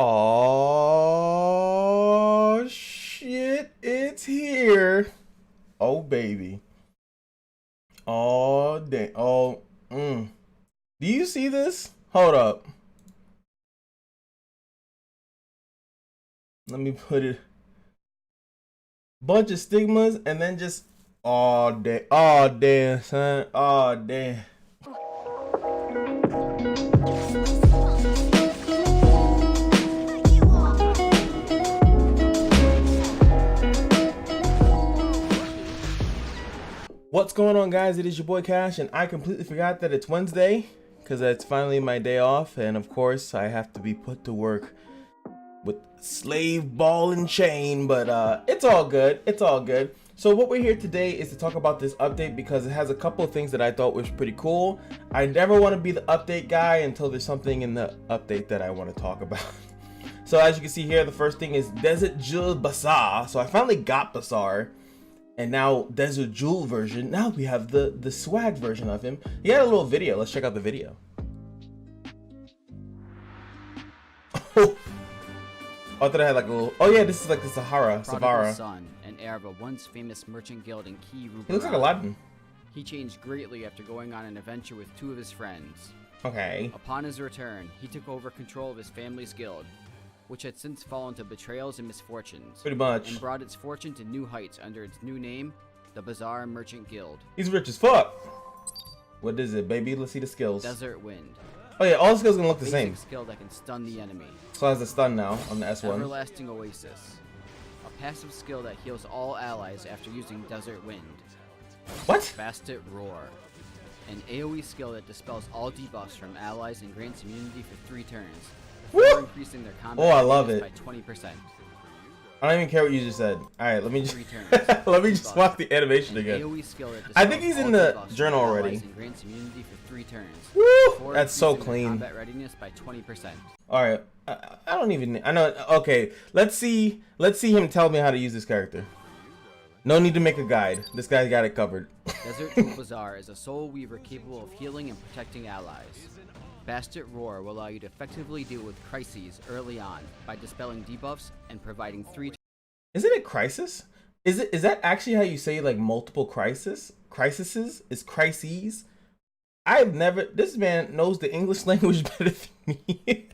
Oh shit, it's here. Oh baby. Oh damn. Oh Do you see this? Hold up. Let me put it. Bunch of stigmas and then just oh damn son. Oh damn. What's going on, guys? It is your boy Cash, and I completely forgot that it's Wednesday because it's finally my day off, and of course I have to be put to work with slave ball and chain, but it's all good. It's all good. So what we're here today is to talk about this update because it has a couple of things that I thought was pretty cool. I never want to be the update guy until there's something in the update that I want to talk about. So as you can see here, the first thing is Desert Jewel BASAR. So I finally got BASAR. And now Desert Jewel version. Now we have the swag version of him. He had a little video. Let's check out the video. Oh, I thought I had like a little. Oh yeah, this is like the Sahara. Son, and heir of a once famous merchant guild in Key. He looks like Aladdin. He changed greatly after going on an adventure with two of his friends. Okay. Upon his return, he took over control of his family's guild, which had since fallen to betrayals and misfortunes. Pretty much. And brought its fortune to new heights under its new name, the BASAR Merchant Guild. He's rich as fuck. What is it, baby? Let's see the skills. Desert Wind. Oh yeah, all the skills gonna look the same. Skill that can stun the enemy. So has the stun now on the S1. Everlasting Oasis. A passive skill that heals all allies after using Desert Wind. What? Bastet Roar. An AoE skill that dispels all debuffs from allies and grants immunity for 3 turns. Increasing their combat I love it. by 20%. I don't even care what you just said. Alright, let me just let me just watch the animation again. I think he's in the journal already. And grants immunity for 3 turns. Woo! That's so clean. Combat readiness by 20%. Alright. I don't even I know. Okay, let's see him tell me how to use this character. No need to make a guide. This guy's got it covered. Desert Jewel BASAR is a soul weaver capable of healing and protecting allies. Bastet Roar will allow you to effectively deal with crises early on by dispelling debuffs and providing 3. Isn't it crisis? Is that actually how you say like multiple crises? Crises is crises. I've never. This man knows the English language better than me.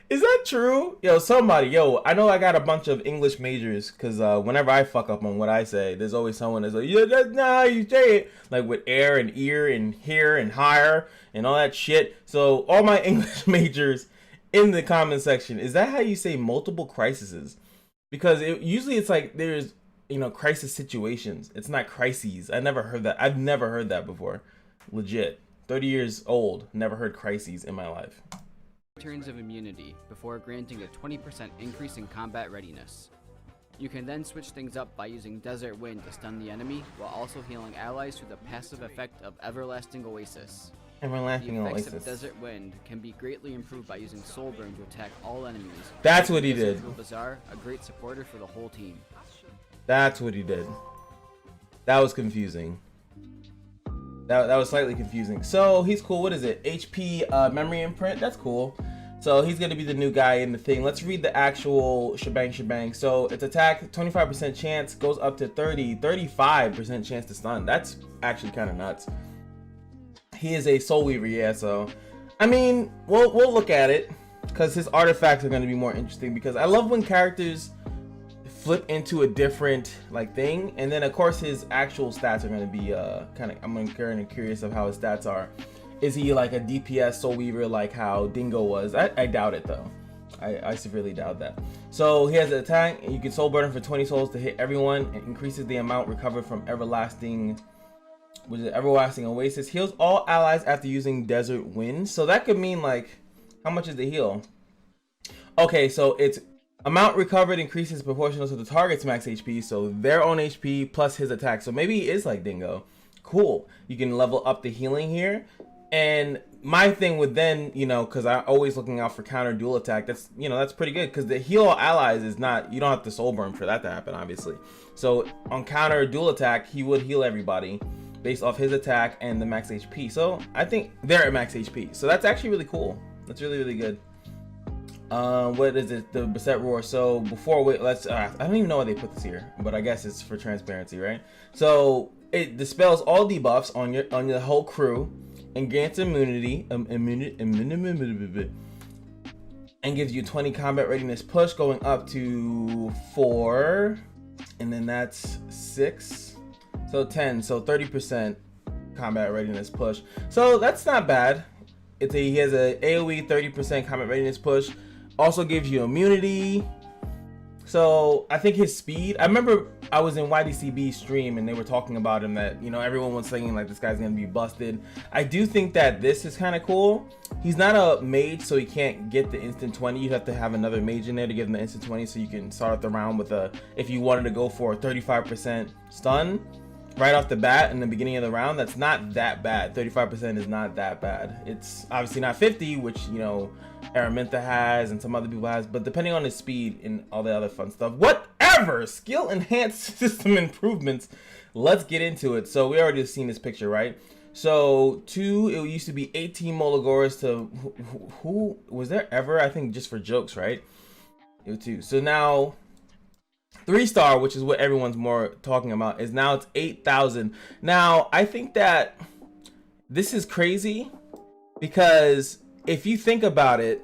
Is that true? Yo, somebody, I know I got a bunch of English majors because whenever I fuck up on what I say, there's always someone that's like, yeah, that's not how you say it. Like with air and ear and here and higher and all that shit. So all my English majors in the comment section, is that how you say multiple crises? Because usually it's like there's, crisis situations. It's not crises. I never heard that. I've never heard that before. Legit. 30 years old. Never heard crises in my life. Turns of immunity before granting a 20% increase in combat readiness. You can then switch things up by using Desert Wind to stun the enemy while also healing allies through the passive effect of Everlasting Oasis. Everlasting Oasis. The effects Oasis. of Desert Wind can be greatly improved by using Soul Burn to attack all enemies. That's what he did. BASAR, a great supporter for the whole team. That's what he did. That was confusing. That was slightly confusing. So he's cool. What is it? HP memory imprint. That's cool. So he's gonna be the new guy in the thing. Let's read the actual shebang. So it's attack 25% chance goes up to 35% chance to stun. That's actually kind of nuts. He is a soul weaver, yeah. So I mean, we'll look at it because his artifacts are gonna be more interesting because I love when characters flip into a different thing, and then of course his actual stats are going to be I'm kind of curious of how his stats are. Is he like a DPS soul weaver like how Dingo was? I doubt it though. I severely doubt that. So he has an attack and you can soul burn for 20 souls to hit everyone. It increases the amount recovered from everlasting Oasis. Heals all allies after using Desert Wind. So that could mean how much is the heal? Okay, so it's amount recovered increases proportional to the target's max HP, so their own HP plus his attack. So maybe he is like Dingo. Cool. You can level up the healing here. And my thing with then, because I'm always looking out for counter dual attack, that's pretty good because the heal all allies is not, you don't have to soul burn for that to happen, obviously. So on counter dual attack, he would heal everybody based off his attack and the max HP. So I think they're at max HP. So that's actually really cool. That's really, really good. What is it? The Beset Roar. So before, wait, let's, I don't even know why they put this here, but I guess it's for transparency, right? So it dispels all debuffs on your whole crew and grants immunity, and gives you 20 combat readiness push going up to 4, and then that's 6, so 10, so 30% combat readiness push. So that's not bad. He has a AoE 30% combat readiness push. Also gives you immunity. So I think his speed, I remember I was in YDCB stream and they were talking about him, that, you know, everyone was saying like this guy's gonna be busted. I do think that this is kind of cool. He's not a mage, so he can't get the instant 20. You have to have another mage in there to give him the instant 20, so you can start the round with a, if you wanted to go for a 35% stun right off the bat in the beginning of the round. That's not that bad. 35% is not that bad. It's obviously not 50, which, you know, Araminta has and some other people has, but depending on his speed and all the other fun stuff, whatever skill enhanced system improvements, let's get into it. So we already seen this picture, right? So it used to be 18 Mologoras to who was there ever? I think just for jokes, right? It was 2. So now 3-star, which is what everyone's more talking about, is now it's 8,000. Now I think that this is crazy because if you think about it,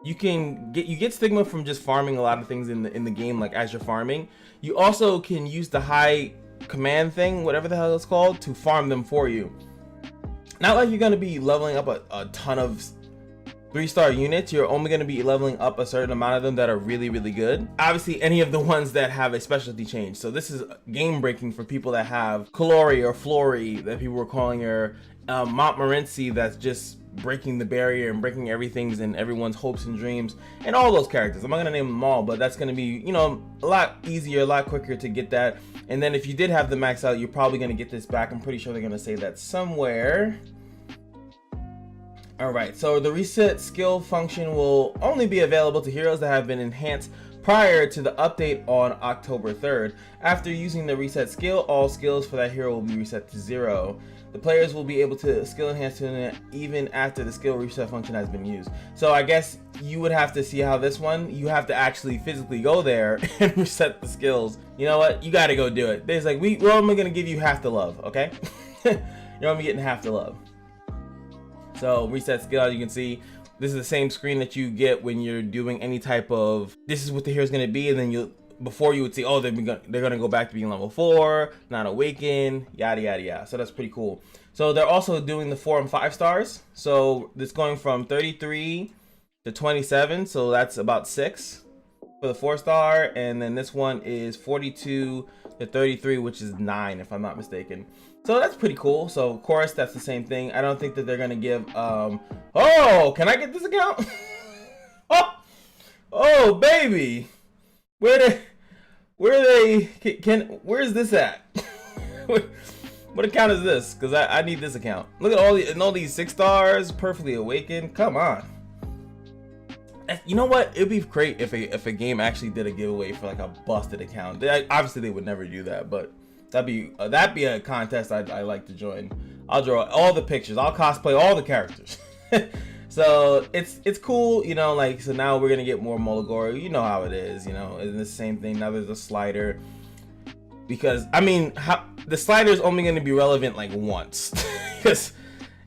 you get stigma from just farming a lot of things in the game, like as you're farming. You also can use the high command thing, whatever the hell it's called, to farm them for you. Not like you're gonna be leveling up a ton of 3-star units. You're only gonna be leveling up a certain amount of them that are really, really good. Obviously, any of the ones that have a specialty change. So this is game breaking for people that have Kalori or Flori, that people were calling her, Montmorency, that's just breaking the barrier and breaking everything's and everyone's hopes and dreams, and all those characters. I'm not gonna name them all, but that's gonna be, you know, a lot easier, a lot quicker to get that. And then if you did have the max out, you're probably gonna get this back. I'm pretty sure they're gonna say that somewhere. All right, so the reset skill function will only be available to heroes that have been enhanced prior to the update on October 3rd. After using the reset skill, all skills for that hero will be reset to 0. The players will be able to skill enhance to it even after the skill reset function has been used. So I guess you would have to see how this one, you have to actually physically go there and reset the skills. You know what? You got to go do it. There's like, we're only going to give you half the love, okay? You're only getting half the love. So reset skill, as you can see, this is the same screen that you get when you're doing any type of, this is what the hero's going to be, and then before you would see, oh, they're gonna go back to being level 4, not awaken, yada yada yada. So that's pretty cool. So they're also doing the 4 and 5 stars. So it's going from 33 to 27, so that's about 6 for the 4-star, and then this one is 42 to 33, which is 9 if I'm not mistaken. So that's pretty cool. So of course that's the same thing. I don't think that they're gonna give oh, can I get this account? oh baby, where's this at? What account is this? Because I need this account. Look at all these 6 stars, perfectly awakened. Come on. You know what? It'd be great if a game actually did a giveaway for like a busted account. Obviously they would never do that, but that'd be a contest I'd like to join. I'll draw all the pictures. I'll cosplay all the characters. So it's cool, you know, like, so now we're gonna get more Molagora. You know how it is, you know, it's the same thing. Now there's a slider, because I mean, the slider is only gonna be relevant like once, because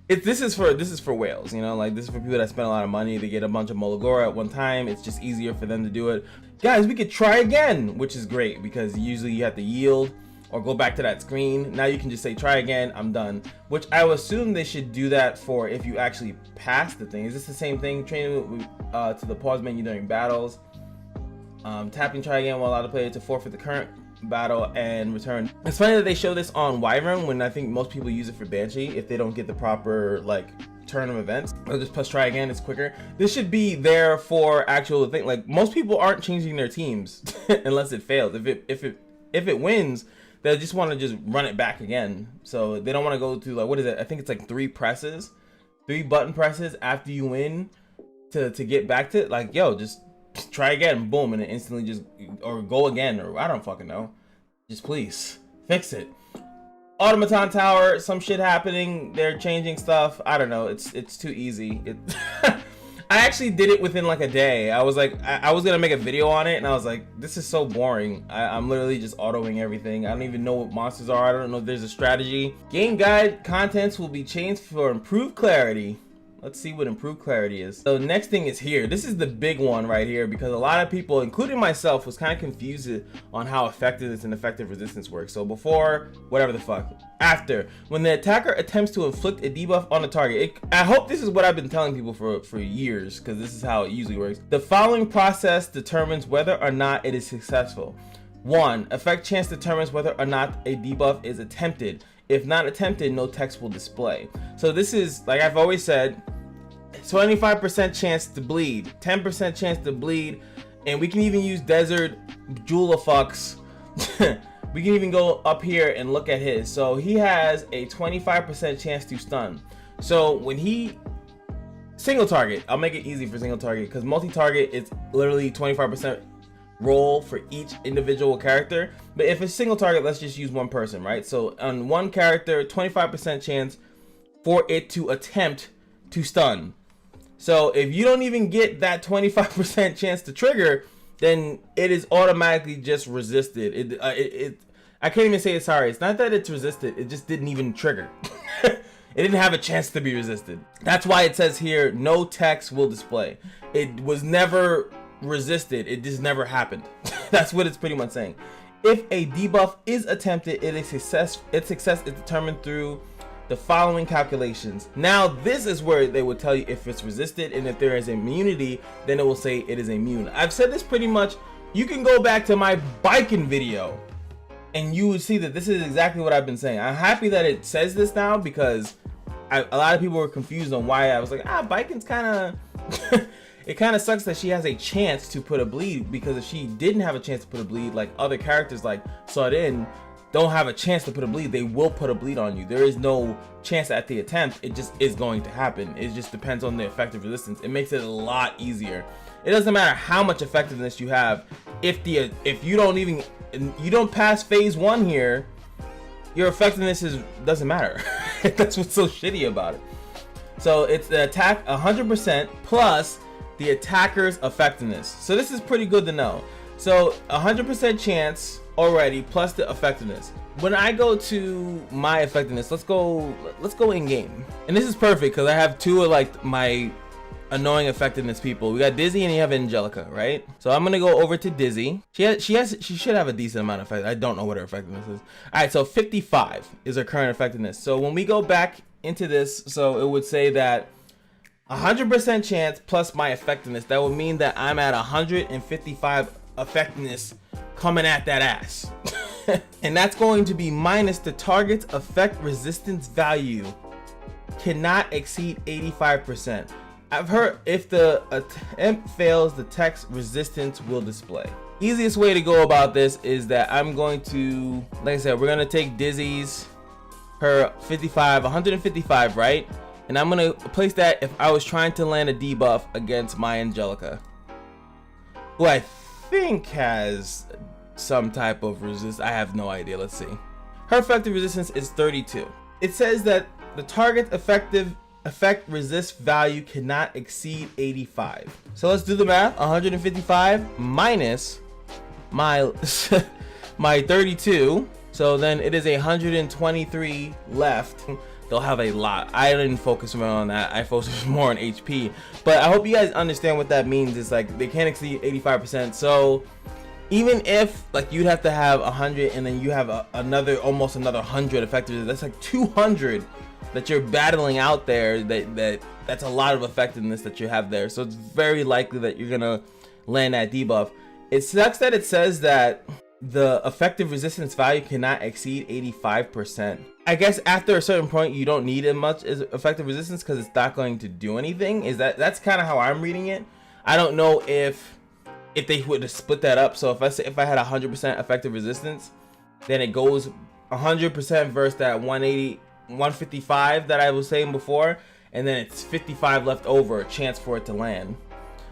this is for whales, you know, like this is for people that spend a lot of money to get a bunch of Molagora at one time. It's just easier for them to do it. Guys, we could try again, which is great, because usually you have to yield or go back to that screen. Now you can just say try again, I'm done, which I would assume they should do that for if you actually pass the thing. Is this the same thing? Training to the pause menu during battles. Tapping try again will allow the player to forfeit the current battle and return. It's funny that they show this on Wyvern when I think most people use it for Banshee if they don't get the proper like turn of events. They'll just press try again, it's quicker. This should be there for actual thing. Like, most people aren't changing their teams unless it fails. If it wins, they just want to just run it back again. So they don't want to go through, like, what is it? I think it's like 3 button presses after you win to get back to it. Like, yo, just try again, boom, and it instantly just, or go again, or I don't fucking know. Just please fix it. Automaton Tower, some shit happening. They're changing stuff. I don't know. It's too easy. I actually did it within like a day. I was like, I was gonna make a video on it, and I was like, this is so boring. I'm literally just autoing everything. I don't even know what monsters are. I don't know if there's a strategy. Game guide contents will be changed for improved clarity. Let's see what improved clarity is. So next thing is here. This is the big one right here, because a lot of people, including myself, was kind of confused on how effectiveness and effective resistance works. So before, whatever the fuck. After, when the attacker attempts to inflict a debuff on a target, I hope this is what I've been telling people for years, because this is how it usually works. The following process determines whether or not it is successful. 1. Effect chance determines whether or not a debuff is attempted. If not attempted, no text will display. So this is, like I've always said, 25% chance to bleed, 10% chance to bleed, and we can even use Desert Julafucks. We can even go up here and look at his. So he has a 25% chance to stun. So when he single target, I'll make it easy for single target, because multi-target, it's literally 25% roll for each individual character. But if it's single target, let's just use one person, right? So on one character, 25% chance for it to attempt to stun. So if you don't even get that 25% chance to trigger, then it is automatically just resisted. I can't even say it's sorry. It's not that it's resisted. It just didn't even trigger. It didn't have a chance to be resisted. That's why it says here, no text will display. It was never resisted. It just never happened. That's what it's pretty much saying. If a debuff is attempted, its success is determined through the following calculations. Now this is where they will tell you if it's resisted, and if there is immunity, then it will say it is immune. I've said this pretty much. You can go back to my biking video and you would see that this is exactly what I've been saying. I'm happy that it says this now, because a lot of people were confused on why I was like, biking's kind of it kind of sucks that she has a chance to put a bleed, because if she didn't have a chance to put a bleed, like other characters like Sardin don't have a chance to put a bleed, they will put a bleed on you. There is no chance at the attempt. It just is going to happen. It just depends on the effective resistance. It makes it a lot easier. It doesn't matter how much effectiveness you have. If you don't pass phase 1 here, your effectiveness doesn't matter. That's what's so shitty about it. So it's the attack 100% plus the attacker's effectiveness. So this is pretty good to know. So 100% chance already plus the effectiveness. When I go to my effectiveness, let's go in game. And this is perfect because I have two of like my annoying effectiveness people. We got Dizzy and you have Angelica, right? So I'm gonna go over to Dizzy. She should have a decent amount of effect. I don't know what her effectiveness is. All right, so 55 is her current effectiveness. So when we go back into this, so it would say that 100% chance plus my effectiveness. That would mean that I'm at 155 effectiveness coming at that ass. And that's going to be minus the target's effect resistance value cannot exceed 85%. I've heard if the attempt fails, the text resistance will display. Easiest way to go about this is that I'm going to, like I said, we're going to take Dizzy's, her 155, right? And I'm going to place that if I was trying to land a debuff against my Angelica, who I think has some type of resist. I have no idea. Let's see. Her effective resistance is 32. It says that the target's effect resist value cannot exceed 85. So let's do the math. 155 minus my my 32. So then it is 123 left. They'll have a lot. I didn't focus more on that. I focused more on HP. But I hope you guys understand what that means. It's like they can't exceed 85%. So even if like you'd have to have 100 and then you have almost another 100 effectiveness, that's like 200 that you're battling out there. That's a lot of effectiveness that you have there. So it's very likely that you're gonna land that debuff. It sucks that it says that the effective resistance value cannot exceed 85%. I guess after a certain point you don't need as much as effective resistance because it's not going to do anything. That's kind of how I'm reading it. I don't know if they would have split that up. So if I had 100% effective resistance, then it goes 100% versus that 155 that I was saying before, and then it's 55 left over, a chance for it to land.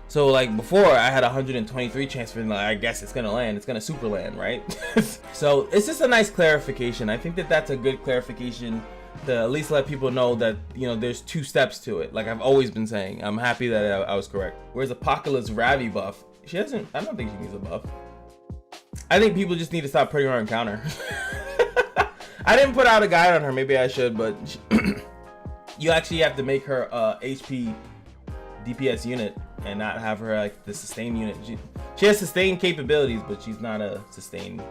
So like before I had 123 chance for it, I guess it's gonna land. It's gonna super land, right? So it's just a nice clarification. I think that that's a good clarification to at least let people know that, you know, there's 2 steps to it. Like I've always been saying. I'm happy that I was correct. Where's Apocalypse Ravi buff? She doesn't. I don't think she needs a buff. I think people just need to stop putting her on counter. I didn't put out a guide on her. Maybe I should, but you actually have to make her HP DPS unit and not have her like the sustain unit. She has sustain capabilities, but she's not a sustain.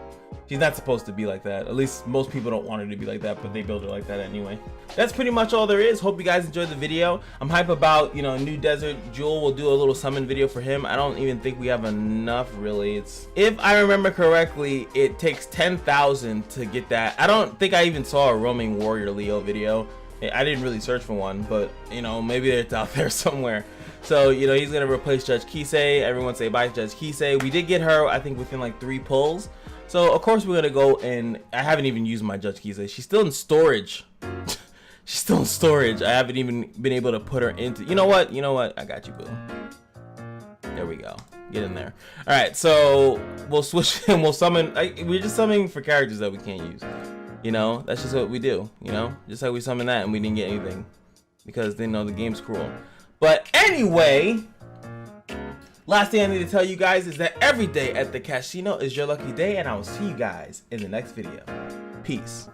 She's not supposed to be like that. At least most people don't want her to be like that, but they build her like that anyway. That's pretty much all there is. Hope you guys enjoyed the video. I'm hype about, you know, New Desert. Jewel will do a little summon video for him. I don't even think we have enough, really. It's, if I remember correctly, it takes 10,000 to get that. I don't think I even saw a roaming warrior Leo video. I didn't really search for one, but, you know, maybe it's out there somewhere. So, you know, he's going to replace Judge Kisei. Everyone say bye to Judge Kisei. We did get her, I think, within like 3 pulls. So, of course, we're going to go and I haven't even used my Judge Kisei. She's still in storage. She's still in storage. I haven't even been able to put her into... You know what? You know what? I got you, boo. There we go. Get in there. All right, so we'll switch and we'll summon... we're just summoning for characters that we can't use. You know, that's just what we do. You know, just like we summoned that and we didn't get anything. Because they know the game's cruel. But anyway... Last thing I need to tell you guys is that every day at the Kashino is your lucky day, and I will see you guys in the next video. Peace.